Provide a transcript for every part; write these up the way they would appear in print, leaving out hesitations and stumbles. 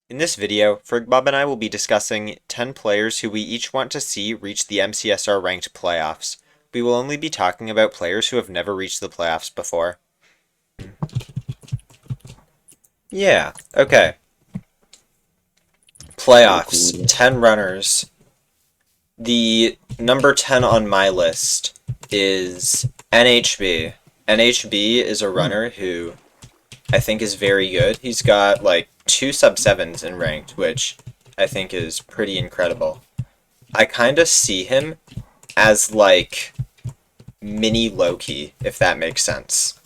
In this video, Frigbob and I will be discussing 10 players who we each want to see reach the MCSR ranked playoffs. We will only be talking about players who have never reached the playoffs before. Yeah, okay. Very cool. Playoffs, 10 runners. The number 10 on my list is NHB. NHB is a Hmm. runner who I think is very good. He's got like 2 sub-7s in ranked, which I think is pretty incredible. I kind of see him as like mini Loki, if that makes sense.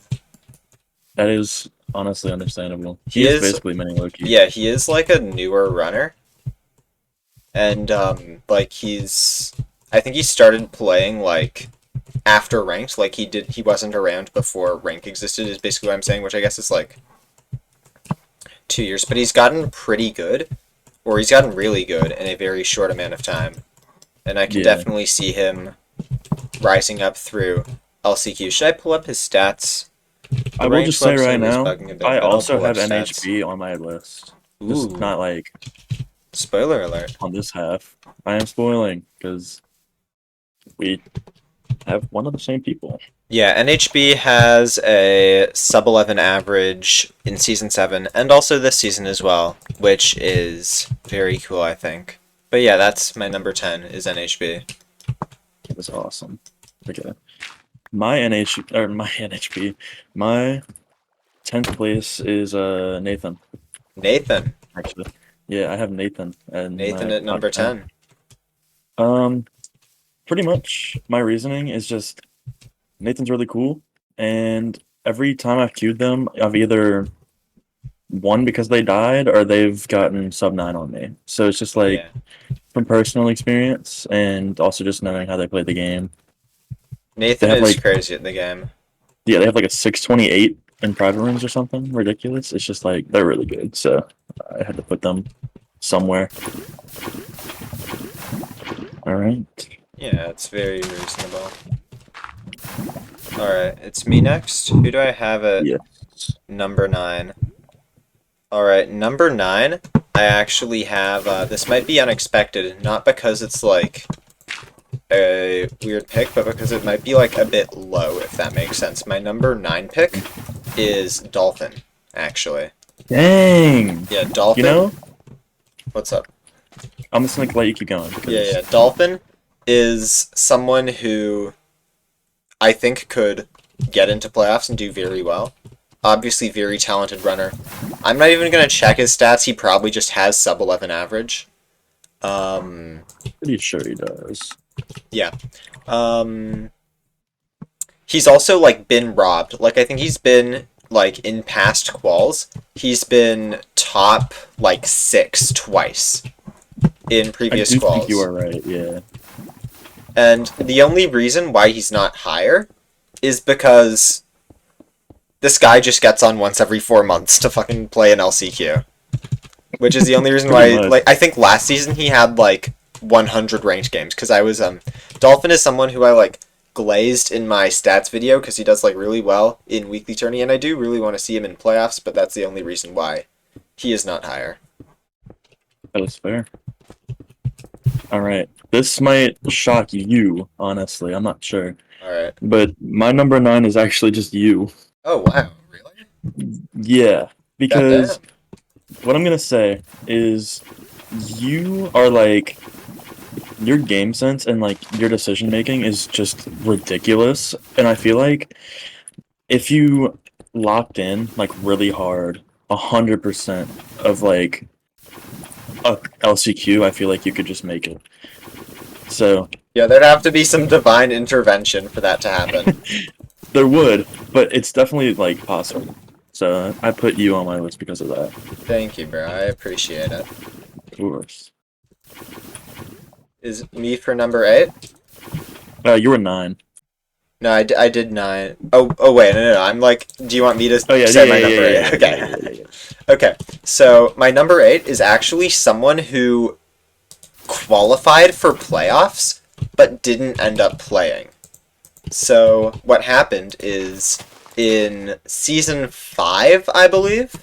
That is honestly understandable. He He is is, basically mini Loki. yeah, he is like a newer runner, and like I think he started playing like after ranked, like he wasn't around before rank existed, is basically what I'm saying, which I guess is like 2 years, but he's gotten pretty good, or he's gotten really good in a very short amount of time, and I can Yeah. definitely see him rising up through LCQ. Should I pull up his stats? The I will ranked just say right website is now, bugging a bit, I but I'll also pull up have stats. NHB on my list. Just Ooh, not like spoiler alert. on this half. I am spoiling because we have one of the same people. Yeah, NHB has a sub 11 average in season 7 and also this season as well, which is very cool, I think. But yeah, that's my number 10 is NHB. It was awesome. Okay. My NH or my NHB, my 10th place is Nathan, Nathan. actually. Yeah, I have Nathan and Nathan my at top number 10. 10. Um, Pretty much my reasoning is just Nathan's really cool, and every time I've queued them, I've either won because they died or they've gotten sub 9 on me. So it's just like Yeah. from personal experience and also just knowing how they play the game. They Nathan have is like, crazy at the game. yeah, they have like a 628 in private rooms or something ridiculous. It's just like they're really good. So I had to put them somewhere. All right. Yeah, it's very reasonable. Alright, it's me next. Who do I have at Yeah. number 9? Alright, number 9, I actually have, this might be unexpected, not because it's like a weird pick, but because it might be like a bit low, if that makes sense. My number 9 pick is Dolphin, actually. Dang. Yeah, You Dolphin. know, What's up? I'm just gonna let you keep going Yeah, because yeah. Dolphin is someone who I think could get into playoffs and do very well. Obviously, very talented runner. I'm not even gonna check his stats. He probably just has sub 11 average. Um, pretty sure he does. yeah. Um, he's also like been robbed. Like I think he's been like in past quals, he's been top like 6 twice in I previous do think you quals. are right. Yeah. And the only reason why he's not higher is because this guy just gets on once every 4 months to fucking play an LCQ. Which is the only reason Pretty why, much. like, I think last season he had, like, 100 ranked games. Because I was, Dolphin is someone who I, like, glazed in my stats video because he does, like, really well in weekly tourney. And I do really want to see him in playoffs, but that's the only reason why he is not higher. That is fair. All right. This might shock you, honestly. I'm not sure. Alright. But my number 9 is actually just you. Oh, wow. Really? Yeah. Goddamn. Because what I'm going to say is you are like, your game sense and like your decision making is just ridiculous. And I feel like if you locked in like really hard, 100% of like a LCQ, I feel like you could just make it. So Yeah, there'd have to be some divine intervention for that to happen. there would, but it's definitely like possible. So I put you on my list because of that. Thank you, bro. I appreciate it. Of course. Is me for number 8? You were 9. No, I did 9. Oh, wait, no. I'm like, do you want me to Oh yeah, say yeah, my yeah, number yeah, 8? yeah, yeah, yeah, Okay. yeah, yeah. Okay, so my number 8 is actually someone who qualified for playoffs, but didn't end up playing. So what happened is in season 5, I believe,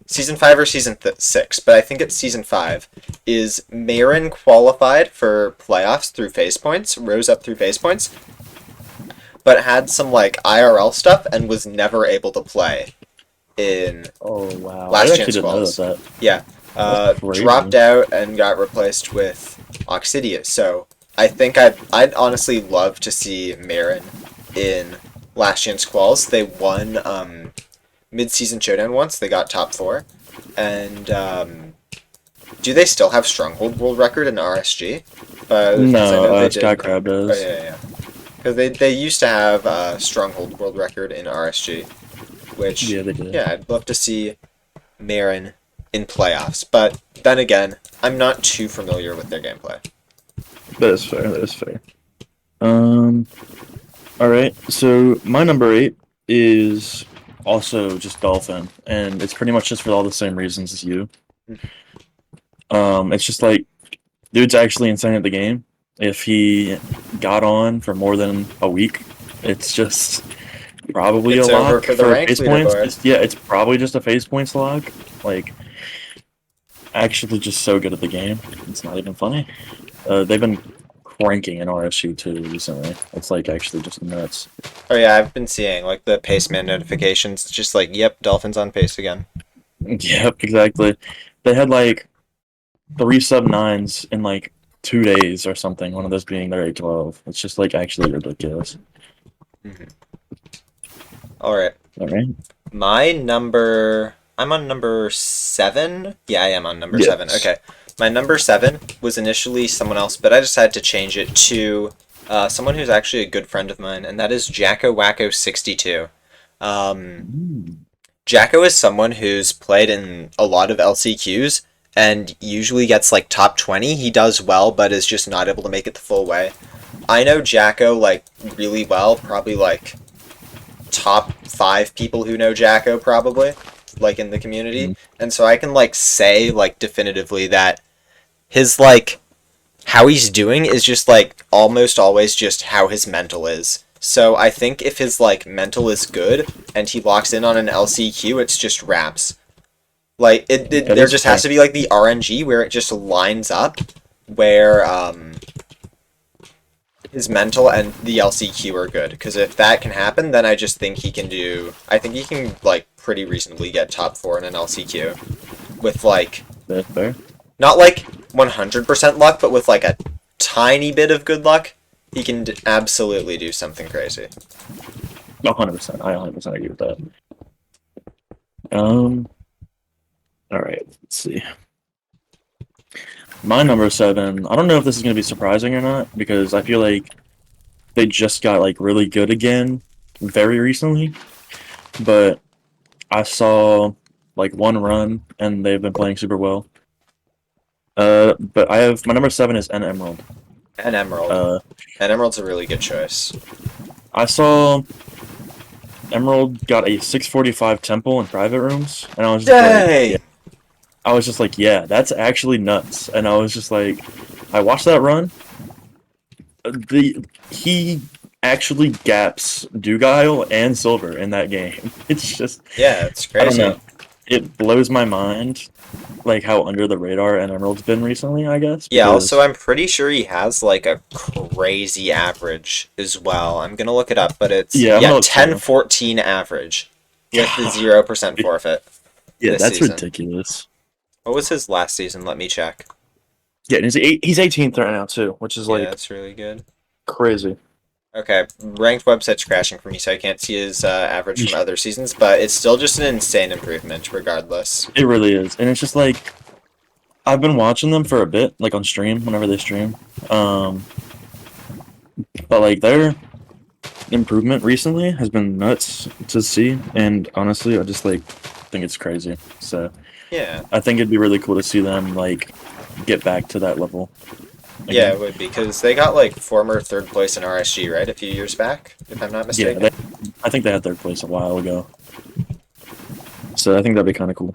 season 5 or season 6, but I think it's season 5, is Marin qualified for playoffs through phase points, rose up through phase points, but had some like IRL stuff and was never able to play in Oh wow, I last actually chance didn't know quals. that. Yeah, That's dropped crazy. out and got replaced with Oxidia. So I think I'd honestly love to see Marin in last chance quals. They won mid-season showdown once. They got top 4, and do they still have stronghold world record in RSG? Because I No, know they Sky did. Crab Oh does. yeah, yeah. Because they used to have stronghold world record in RSG, which Yeah, they did. yeah, I'd love to see Marin in playoffs. But then again, I'm not too familiar with their gameplay. That is fair. That is fair. Um. All right. So my number 8 is also just Dolphin, and it's pretty much just for all the same reasons as you. It's just like dude's actually insane at the game. If he got on for more than a week, it's just probably a It's over lock for the for ranked face points. leaderboard. It's probably just a face points lock. Like, actually, just so good at the game. It's not even funny. They've been cranking in RSU too recently. It's like actually just nuts. Oh yeah, I've been seeing like the Paceman notifications. It's just like, yep, Dolphins on pace again. Yep, exactly. They had like 3 sub 9s in like 2 days or something. One of those being their 8-12. It's just like actually ridiculous. All right, All right. I'm on number 7. Yeah, I am on number 7. Yes. Okay, my number 7 was initially someone else, but I decided to change it to someone who's actually a good friend of mine, and that is Jacko Wacko 62. Um, Mm. Jacko is someone who's played in a lot of LCQs and usually gets like top 20. He does well, but is just not able to make it the full way. I know Jacko like really well, probably like top 5 people who know Jacko probably like in the community. Mm. And so I can like say like definitively that his like how he's doing is just like almost always just how his mental is. So I think if his like mental is good and he locks in on an LCQ, it's just wraps. Like That there is just has fair. to be like the RNG where it just lines up, where his mental and the LCQ are good. Because if that can happen, then I just think he can do. I think he can like pretty reasonably get top 4 in an LCQ with like That's fair. not like 100% luck, but with like a tiny bit of good luck, he can absolutely do something crazy. 100%. I 100% agree with that. Um. All right. Let's see. My number 7. I don't know if this is going to be surprising or not because I feel like they just got like really good again very recently. But I saw like one run and they've been playing super well. But I have my number 7 is N Emerald. And Emerald. Uh, And Emerald's a really good choice. I saw Emerald got a 645 temple in private rooms, and I was just like, yeah. Dang! I was just like, yeah, that's actually nuts. And I was just like, I watched that run. He actually gaps Dugile and Silver in that game. It's just, Yeah, it's I don't crazy. know. It blows my mind, like how under the radar and Emerald's been recently. I guess Yeah, also because I'm pretty sure he has like a crazy average as well. I'm gonna look it up, but it's yeah, I'm yeah, gonna look 10-14 average with the too. 0% forfeit Yeah, this that's season. ridiculous. What was his last season? Let me check. Yeah, and he's 18th right now too, which is Yeah, like that's really good. crazy. Okay, ranked website's crashing for me, so I can't see his average from other seasons, but it's still just an insane improvement, regardless. It really is, and it's just like I've been watching them for a bit, like on stream whenever they stream. Um, but like their improvement recently has been nuts to see, and honestly, I just like think it's crazy. So Yeah, I think it'd be really cool to see them like get back to that level yeah, again. it would be, because they got like former third place in RSG, right, a few years back, if I'm not Yeah, mistaken. I think they had third place a while ago, so I think that'd be kind of cool.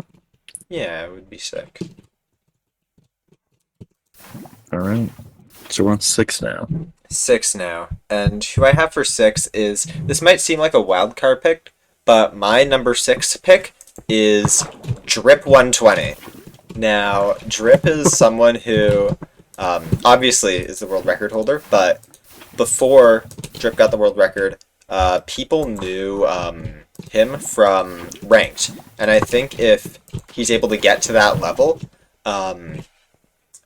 Yeah, it would be sick. All right, so we're on 6 now. 6 now, and who I have for 6 is, this might seem like a wild card pick, but my number 6 pick is Drip 120. Now, Drip is someone who obviously is the world record holder, but before Drip got the world record, people knew him from ranked, and I think if he's able to get to that level, um,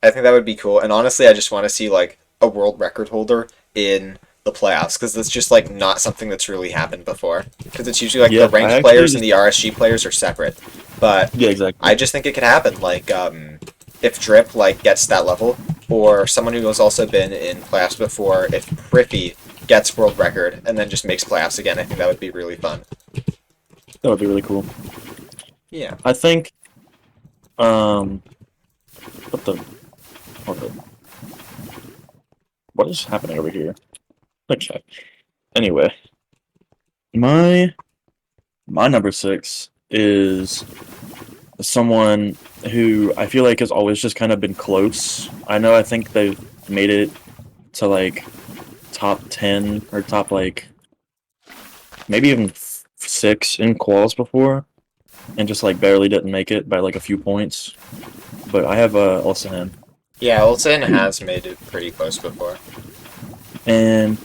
I think that would be cool. And honestly, I just want to see like a world record holder in the playoffs because that's just like not something that's really happened before. Because it's usually like the Yeah, I ranked actually players and just the RSG players are separate. But yeah, exactly. I just think it could happen. Like if Drip like gets to that level, or someone who has also been in playoffs before, if Priffy gets world record and then just makes playoffs again, I think that would be really fun. That would be really cool. Yeah. I think um what the hold on. What is happening over here? Okay. Anyway, my my number six is someone who I feel like has always just kind of been close. I think they've made it to like top 10 or top like maybe even six in quals before and just like barely didn't make it by like a few points. But I have Olsen Yeah, Olsen has made it pretty close before. and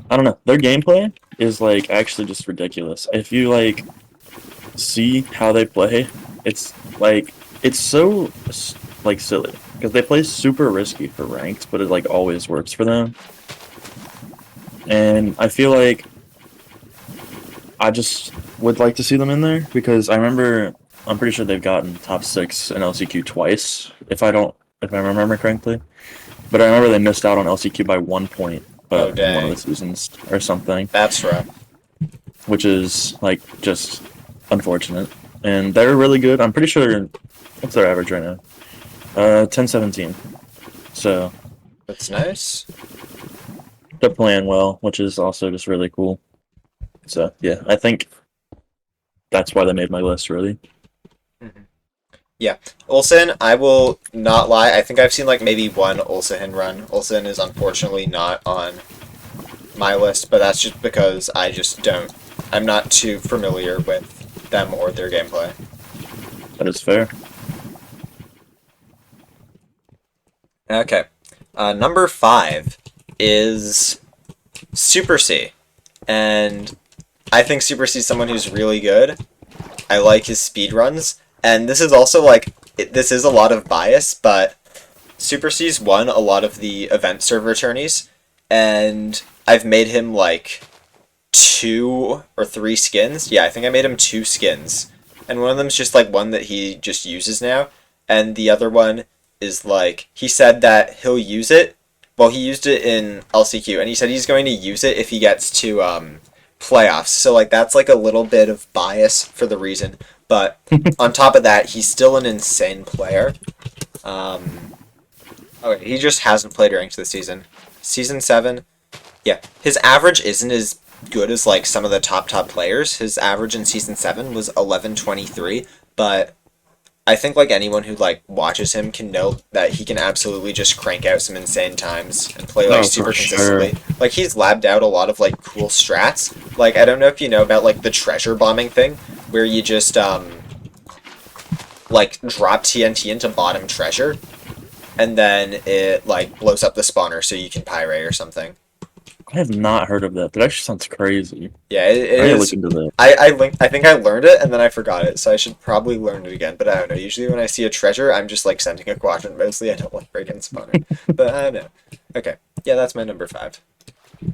I don't know, their gameplay is like actually just ridiculous. If you like see how they play, it's like it's so like silly because they play super risky for ranked, but it like always works for them. And I feel like I just would like to see them in there because I'm pretty sure they've gotten top six in LCQ twice, if I remember correctly. But I remember they missed out on LCQ by 1 point, Oh in one of the dang, seasons or something, that's rough. which is like just unfortunate. And they're really good. I'm pretty sure what's their average right now? 10-17. So That's nice. they're playing well, which is also just really cool. So yeah, I think that's why they made my list really. Mhm. Yeah, Olsen, I will not lie. I think I've seen like maybe one Olsen run. Olsen is unfortunately not on my list, but that's just because I just don't. I'm not too familiar with them or their gameplay. That is fair. Okay, number 5 is Super C, and I think Super C is someone who's really good. I like his speed runs, and this is also like this is a lot of bias, but Super C's won a lot of the event server tourneys, and I've made him like 2 or 3 skins. Yeah, I think I made him 2 skins, and one of them's just like one that he just uses now, and the other one is like he said that he'll use it. Well, he used it in LCQ, and he said he's going to use it if he gets to playoffs. So like that's like a little bit of bias for the reason, but on top of that, he's still an insane player. Um, okay, he just hasn't played ranked this season. Season 7, yeah, his average isn't as good as like some of the top players. His average in season 7 was 11.23, but I think like anyone who like watches him can know that he can absolutely just crank out some insane times and play like Oh, super for sure. consistently. Like he's labbed out a lot of like cool strats. Like I don't know if you know about like the treasure bombing thing where you just like drop TNT into bottom treasure and then it like blows up the spawner so you can pyrite or something. I have not heard of that. That actually sounds crazy. Yeah, it I need to look is. into that. I think I learned it and then I forgot it, so I should probably learn it again. But I don't know. Usually when I see a treasure, I'm just like sending a quadrant. Mostly I don't like breaking spawner. But I don't know. Okay, yeah, that's my number 5.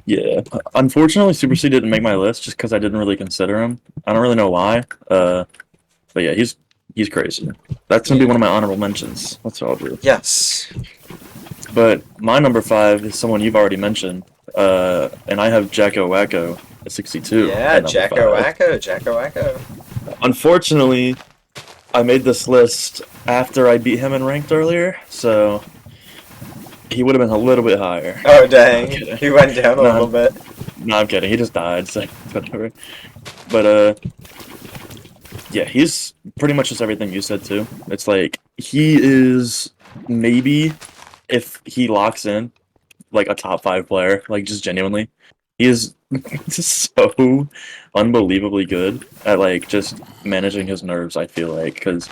Yeah. Unfortunately, Super C didn't make my list just because I didn't really consider him. I don't really know why. But yeah, he's crazy. That's gonna be Yeah. one of my honorable mentions. That's what I'll do. Yes. But my number five is someone you've already mentioned. And I have Jacko Wacko at 62 Yeah, at number Jacko five. Wacko, Jacko Wacko. Unfortunately, I made this list after I beat him in ranked earlier, so he would have been a little bit higher. Oh No, I'm dang, kidding. he went down a No, little bit. no, I'm kidding. He just died, so whatever. But yeah, he's pretty much just everything you said too. It's like he is maybe if he locks in like a top five player, like just genuinely, he is just so unbelievably good at like just managing his nerves. I feel like because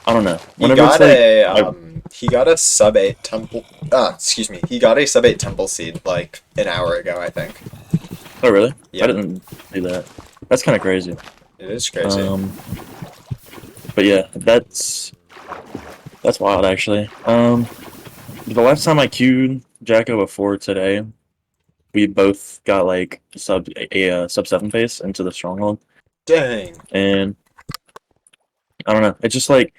I don't know. He Whenever it's got like, a I, he got a sub 8 temple excuse me. He got a sub 8 temple seed like an hour ago, I think. oh really? I Yeah, didn't do that. That's kind of crazy. it is crazy. Um, but yeah, that's wild actually. The last time I queued Jacko before today, we both got like sub 7 pace into the stronghold, Dang. and I don't know. It's just like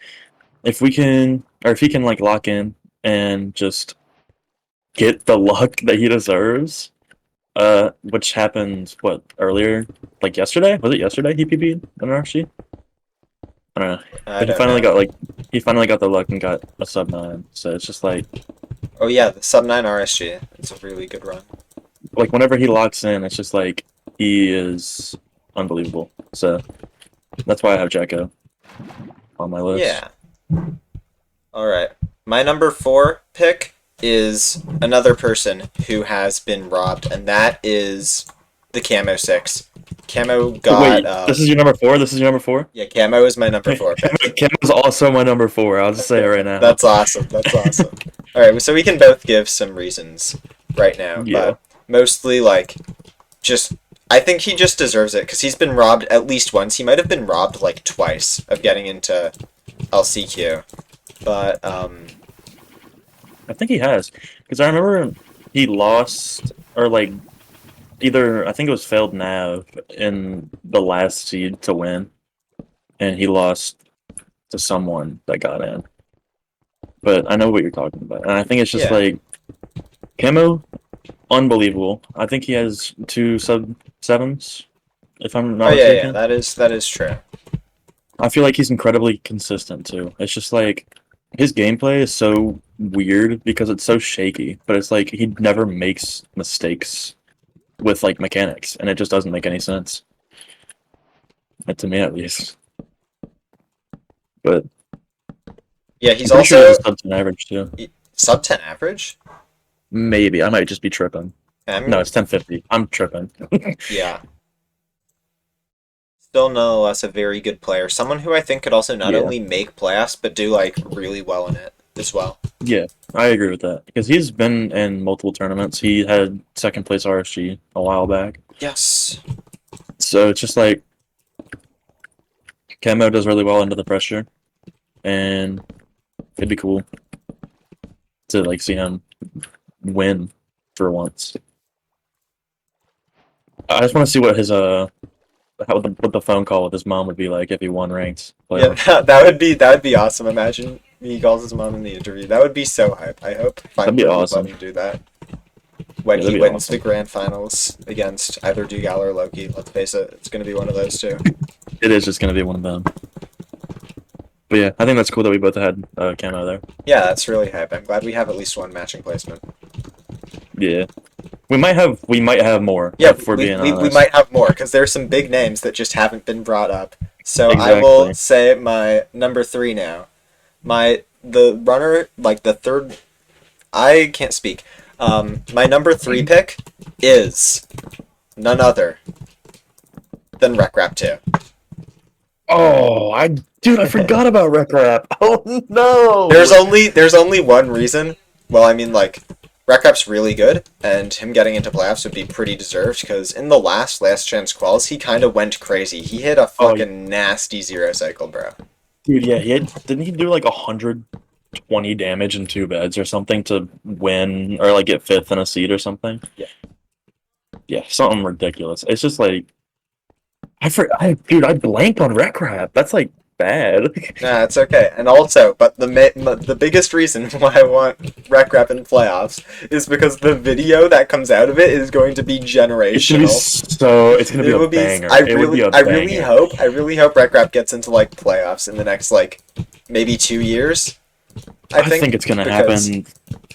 if we can, or if he can like lock in and just get the luck that he deserves. Which happened what earlier, like yesterday? Was it yesterday he PB'd an RFG? I don't know, I but don't know. he finally got the luck and got a sub 9. So it's just Oh yeah, the sub 9 RSG. It's a really good run. like whenever he locks in, it's just like he is unbelievable. So that's why I have Jacko on my list. Yeah. All right. My number 4 pick is another person who has been robbed, and that is the Camo 6. Camo got Wait, this is your number 4? This is your number 4? yeah, Camo is my number 4 pick. Cam is also my number 4. I'll just say it right now. That's awesome. That's awesome. All right, so we can both give some reasons right now, Yeah. but mostly like just I think he just deserves it because he's been robbed at least once. He might have been robbed like twice of getting into LCQ, but I think he has. Because I remember he lost, or like, either, I think it was failed Nav in the last seed to win, and he lost to someone that got in. But I know what you're talking about. And I think it's just yeah. like, Camo, unbelievable. I think he has 2 sub 7s, if I'm Oh not yeah, mistaken. that is true. I feel like he's incredibly consistent too. It's just like his gameplay is so weird because it's so shaky, but it's like he never makes mistakes with like mechanics, and it just doesn't make any sense. To me at least. But Yeah, I'm he's pretty sure he has also a sub 10 average too. sub 10 average. Maybe I might just be tripping. No, I'm it's 1050. I'm tripping. yeah. Still nonetheless a very good player. Someone who I think could also not Yeah, only make playoffs but do like really well in it as well. yeah, I agree with that because he's been in multiple tournaments. He had second place RSG a while back, Yes. so it's just like Camo does really well under the pressure, and it'd be cool to like see him win for once. I just want to see what his what the phone call with his mom would be like if he won ranked Yeah, playoffs. that would be awesome. Imagine he calls his mom in the interview. That would be so hype. I hope That'd be Feinberg would let awesome. him do that when Yeah, that'd he be wins the awesome. grand finals against either Dugal or Loki. Let's face it, it's going to be one of those two. It is just gonna be one of them. But yeah, I think that's cool that we both had Camo there. Yeah, that's really hype. I'm glad we have at least one matching placement. Yeah, we might have more Yeah, if we're we, being we, we honest. might have more because there's some big names that just haven't been brought up. So I will Exactly. say my number 3 now. The runner, like the third, I can't speak. My number 3 pick is none other than Rec Rap 2. Oh, dude, I forgot about Rec Rap. Oh no. There's only one reason. Well, I mean, like, Rec Rap's really good, and him getting into playoffs would be pretty deserved, because in the last chance quals, he kind of went crazy. He hit a Oh, fucking nasty zero cycle, bro. dude, yeah, didn't he do like 120 damage in 2 beds or something to win or like get fifth in a seed or something? Yeah. Yeah, something ridiculous. It's just like dude, I blanked on Rec Rap. That's like bad. Nah, it's okay. And also, but the biggest reason why I want Rec Rap in playoffs is because the video that comes out of it is going to be generational. It's gonna be It a would be. banger. It would be a banger. I really hope Rec Rap gets into like playoffs in the next like maybe 2 years. I I think it's gonna because happen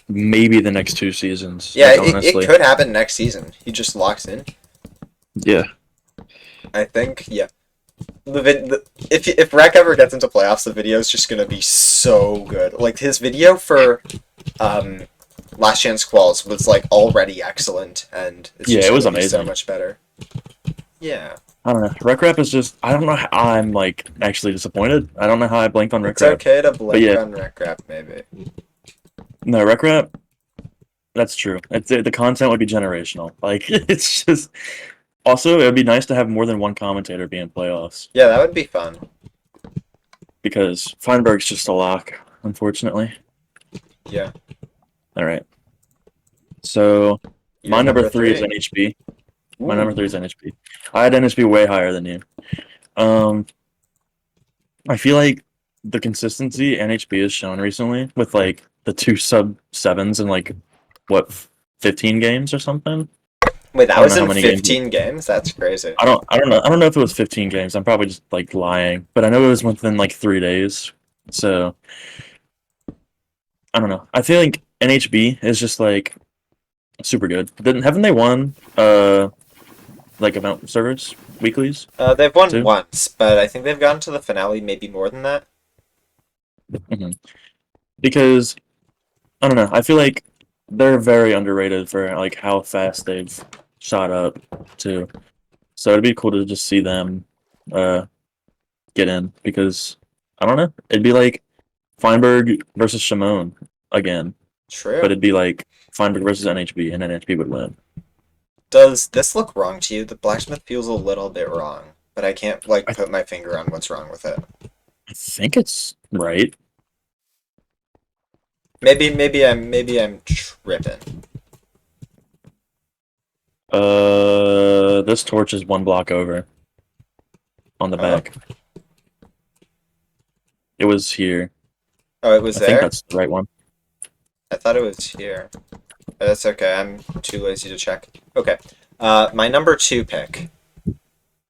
maybe the next 2 seasons. yeah, Like it honestly. could happen next season. He just locks in. Yeah. I think yeah. If Rec ever gets into playoffs, the video is just gonna be so good. Like his video for um Last Chance Quals was like already excellent, and it's Yeah, just it was gonna be so amazing. much better. Yeah, I don't know. Rec Rap is just I don't know how I'm like actually disappointed. I don't know how I blinked on Rec it's Rap. okay to But blink yeah, on Rec Rap, maybe. no, Rec Rap, that's true. The content would be generational. Like it's just also it would be nice to have more than one commentator be in playoffs Yeah, that would be fun. because Feinberg's just a lock, unfortunately. Yeah, All right. So you're my number number three is three. NHB. My number three is Ooh, NHB. I had NHB way higher than you. Um, I feel like the consistency NHB has shown recently with like the two sub sevens and like what 15 games or something. wait, I that don't was know how in many games. 15 games? That's crazy. I don't know if it was 15 games. I'm probably just like lying, but I know it was within like 3 days. So I don't know. I feel like NHB is just like super good. Didn't haven't they won like event servers weeklies They've won too? once, but I think they've gotten to the finale maybe more than that. Hmm. Because I don't know. I feel like they're very underrated for like how fast they've shot up too. So it'd be cool to just see them uh get in because I don't know. It'd be like Feinberg versus Shimon again, but True. it'd be like Feinberg versus NHB and NHB would win. Does this look wrong to you? The blacksmith feels a little bit wrong, but I can't like I, put my finger on what's wrong with it. I think it's right. Maybe I'm tripping. This torch is one block over on the Oh, back. It was here. oh, it was I think there. that's the right one. I thought it was here. That's okay. I'm too lazy to check. Okay. My number two pick.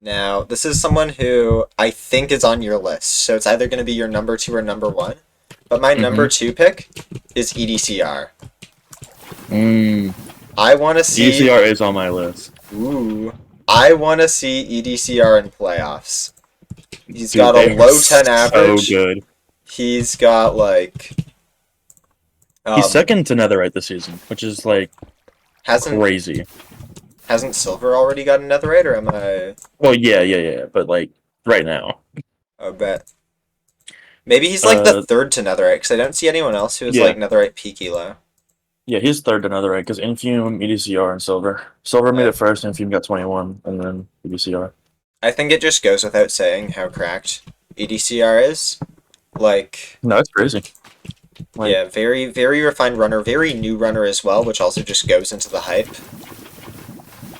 Now, this is someone who I think is on your list, so it's either going to be your number two or number one. But my Mm-hmm. number two pick is EDCR. Mm. I want to see. ECR is on my list. Ooh. I want to see EDCR in playoffs. He's Dude, got a they are low 10 so average. good. He's got like He's um second to Netherite this season, which is like hasn't crazy. hasn't Silver already got another raid, or am I Well, yeah, but like right now. a bet? Maybe he's like the Uh, third to Netherite, because I don't see anyone else who is yeah, like Netherite peaky low. yeah, he's third to Netherite because Infume, EDCR, and Silver. Silver made I, it first, Infume got 21, and then EDCR. I think it just goes without saying how cracked EDCR is. Like, No, it's crazy. Like, yeah, very, very refined runner, very new runner as well, which also just goes into the hype.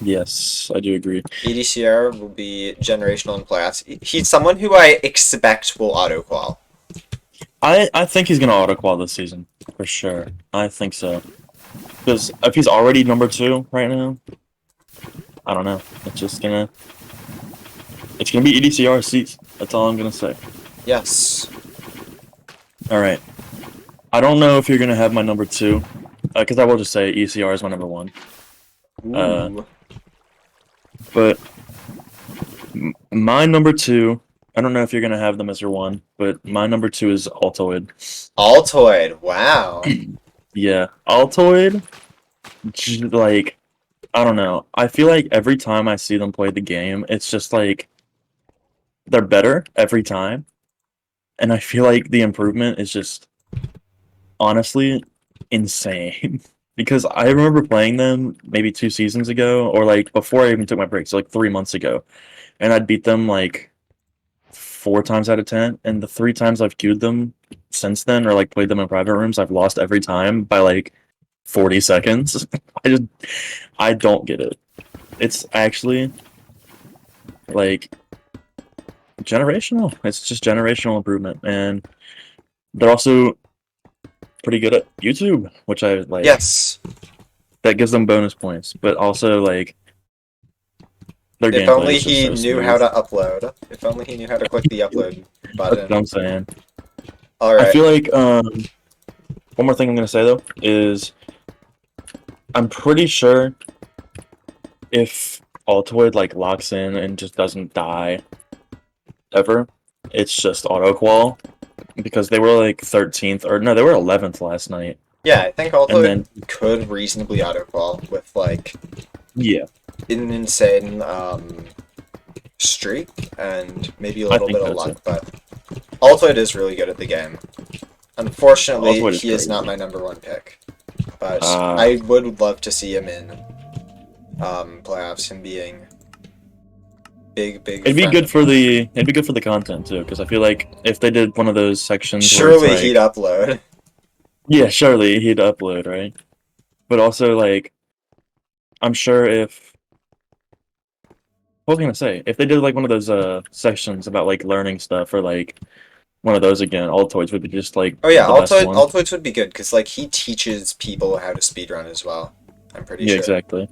yes, I do agree. EDCR will be generational in playoffs. He's someone who I expect will auto-qual. I think he's gonna auto qual this season for sure. I think so because if he's already number two right now, I don't know. It's gonna be EDCR seats. That's all I'm gonna say. Yes. All right. I don't know if you're gonna have my number two, because I will just say ECR is my number one. Uh, Ooh. but my number two, I don't know if you're gonna have them as your one, but my number two is Altoid. Altoid. Wow. Yeah, Altoid. Like, I don't know. I feel like every time I see them play the game, it's just like they're better every time, and I feel like the improvement is just honestly insane. Because I remember playing them maybe 2 seasons ago, or like before I even took my break, so like 3 months ago, and I'd beat them like 4 times out of 10, and the 3 times I've queued them since then, or like played them in private rooms, I've lost every time by like 40 seconds. I just I don't get it. It's actually like generational. It's just generational improvement, and they're also pretty good at YouTube, which I like. Yes. That gives them bonus points, but also like their If gameplay only is just he so knew how smooth. to upload. If only he knew how to click the upload That's what button. I'm saying. I Alright. feel like one more thing I'm gonna say though is I'm pretty sure if Altoid like locks in and just doesn't die ever, it's just auto qual because they were like 13th or no, they were 11th last night. Yeah, I think And Altoid then could reasonably auto-qual with, like, yeah, an insane, streak and maybe a I little think bit of so too. luck, but Altoid is really good at the game. Unfortunately, Oswald is he is great. not my number one pick, but Uh, I would love to see him in playoffs, him being big it'd be friend good of for mine. the content too, because I feel like if they did one of those sections where it's Surely he'd like, upload. yeah, surely he'd upload, right? But also like, I'm sure if what was I gonna say? If they did like one of those sections about like learning stuff or like one of those again, Altoids would be just like Oh yeah, the best one. Altoids would be good because like he teaches people how to speedrun as well. I'm pretty Yeah, sure. exactly.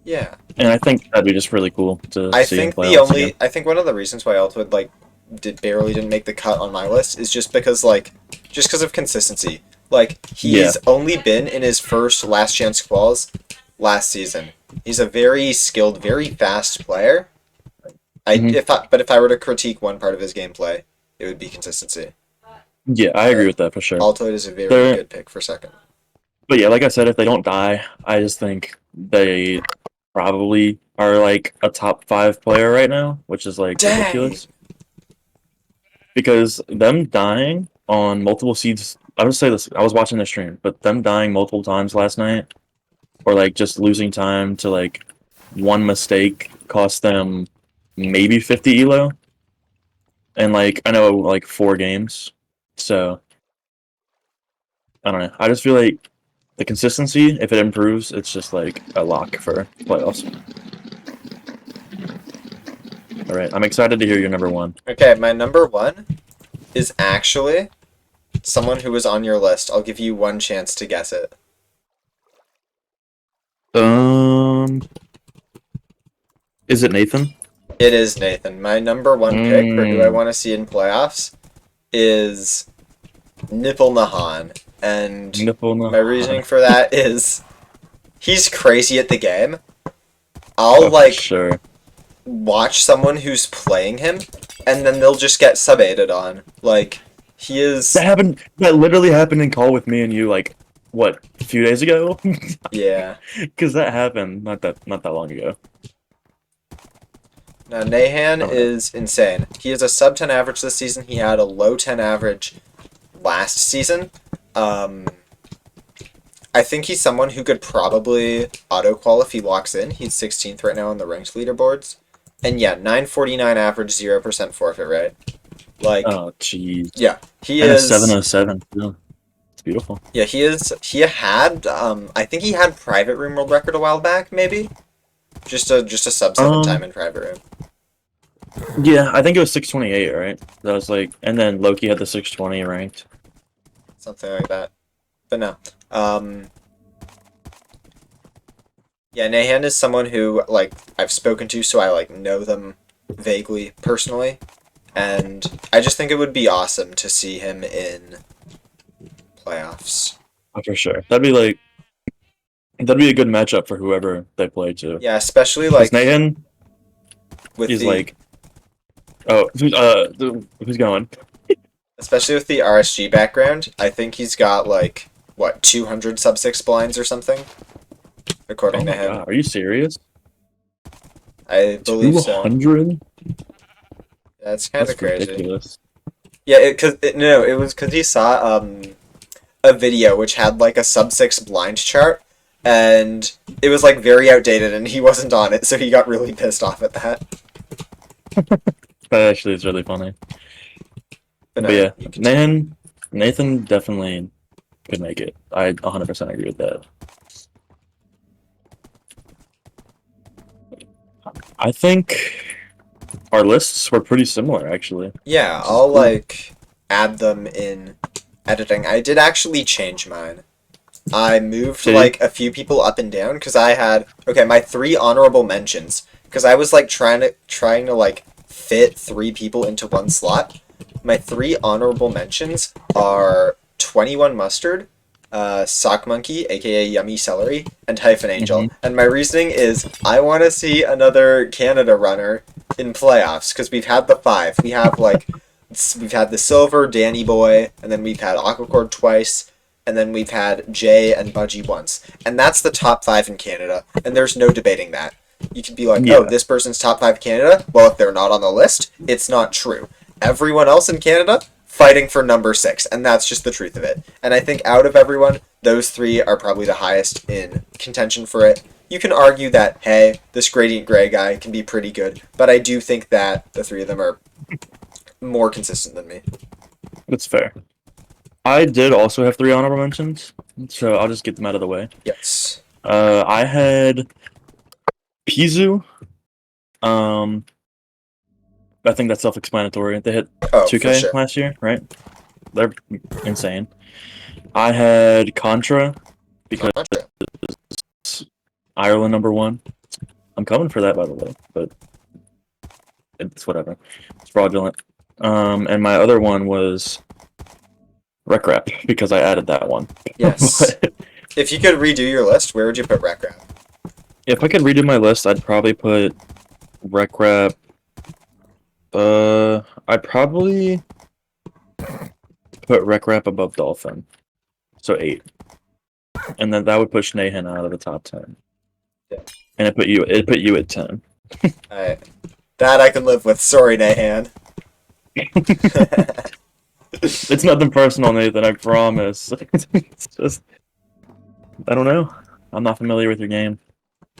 Yeah. And I think that'd be just really cool to see in playoffs again. I think one of the reasons why Altoid like didn't make the cut on my list is just because of consistency. Like Yeah. he's only been in his first last chance quals last season. He's a very skilled, very fast player. Hmm. But if I were to critique one part of his gameplay, it would be consistency. Yeah, I agree But with that for sure. Altoid is a very They're, good pick for second. but yeah, like I said, if they don't die, I just think they probably are like a top five player right now, which is like Dang. ridiculous. Because them dying on multiple seeds, I would say this, I was watching the stream, but them dying multiple times last night, or like just losing time to like one mistake cost them maybe 50 elo, and like I know like 4 games, so I don't know. I just feel like the consistency, if it improves, it's just like a lock for playoffs. All right, I'm excited to hear your number one. Okay, my number one is actually someone who was on your list. I'll give you one chance to guess it. Um, is it Nathan? It is Nathan. My number one pick for who I Mm, want to see in playoffs is Nipple Nahan. And nipple my no. reasoning for that is he's crazy at the game. I'll Oh, for like sure. watch someone who's playing him and then they'll just get sub-aided on. Like he That is happened. That literally happened in call with me and you, like what, a few days ago? yeah. Because that happened not that long ago. Now Nahan I don't know. is insane. He has a sub 10 average this season. He had a low 10 average last season. Um, I think he's someone who could probably auto qual if he locks in. He's 16th right now on the ranked leaderboards. And yeah, 949 average, 0% forfeit rate. Like, Oh, jeez. yeah, he And a is. 707. Yeah, it's beautiful. Yeah, he is. He had. I think he had private room world record a while back, maybe. Just a sub 7 time Um, in private room, yeah, I think it was 628, right? That was like, and then Loki had the 620 ranked. something like that. But no. Um, Yeah, Nahan is someone who like I've spoken to, so I like know them vaguely personally, and I just think it would be awesome to see him in playoffs. Oh, for sure. That'd be a good matchup for whoever they play too. Yeah, especially Because like Nathan with is the like, who's going? especially with the RSG background. I think he's got like what 200 sub 6 blinds or something, Oh according to my him. god, are you serious? I believe so. 200? That's kind of That's crazy. ridiculous. Yeah, it was because he saw a video which had like a sub 6 blind chart and it was like very outdated and he wasn't on it, so he got really pissed off at that. That actually is really funny. But But no, yeah, you continue. Nathan definitely could make it. I 100% agree with that. I think our lists were pretty similar, actually, Yeah, which is I'll cool. like add them in editing. I did actually change mine. I moved Did you? like a few people up and down because I had okay, my three honorable mentions because I was like trying to like fit three people into one slot. My three honorable mentions are 21 Mustard, Sock Monkey, aka Yummy Celery, and Hyphen Angel. Hmm. And my reasoning is I want to see another Canada runner in playoffs because we've had the five. We've had the Silver, Danny Boy, and then we've had Aquacord twice. and then we've had Jay and Budgie once. And that's the top 5 in Canada, and there's no debating that. You could be like, oh, Yeah, this person's top 5 Canada? Well, if they're not on the list, it's not true. Everyone else in Canada fighting for number 6, and that's just the truth of it. And I think out of everyone, those 3 are probably the highest in contention for it. You can argue that, hey, this Gradient Gray guy can be pretty good, but I do think that the 3 of them are more consistent than me. that's fair. I did also have 3 honorable mentions, so I'll just get them out of the way. Yes. I had Pizu. Um, I think that's self-explanatory. They hit Oh, for 2K sure. last year, right? They're insane. I had Contra because Not true. Ireland #1. I'm coming for that, by the way, but it's whatever. It's fraudulent. And my other one was Rec Rap because I added that one. Yes. But If you could redo your list, where would you put Rec Rap? if I could redo my list, I'd probably put Rec Rap. I'd probably put Rec Rap above Dolphin, so 8, and then that would push Nahan out of the top 10, Yeah. and it put you at 10. I, that I can live with. Sorry, Nahan. It's nothing personal, Nathan. I promise. It's just I don't know. I'm not familiar with your game.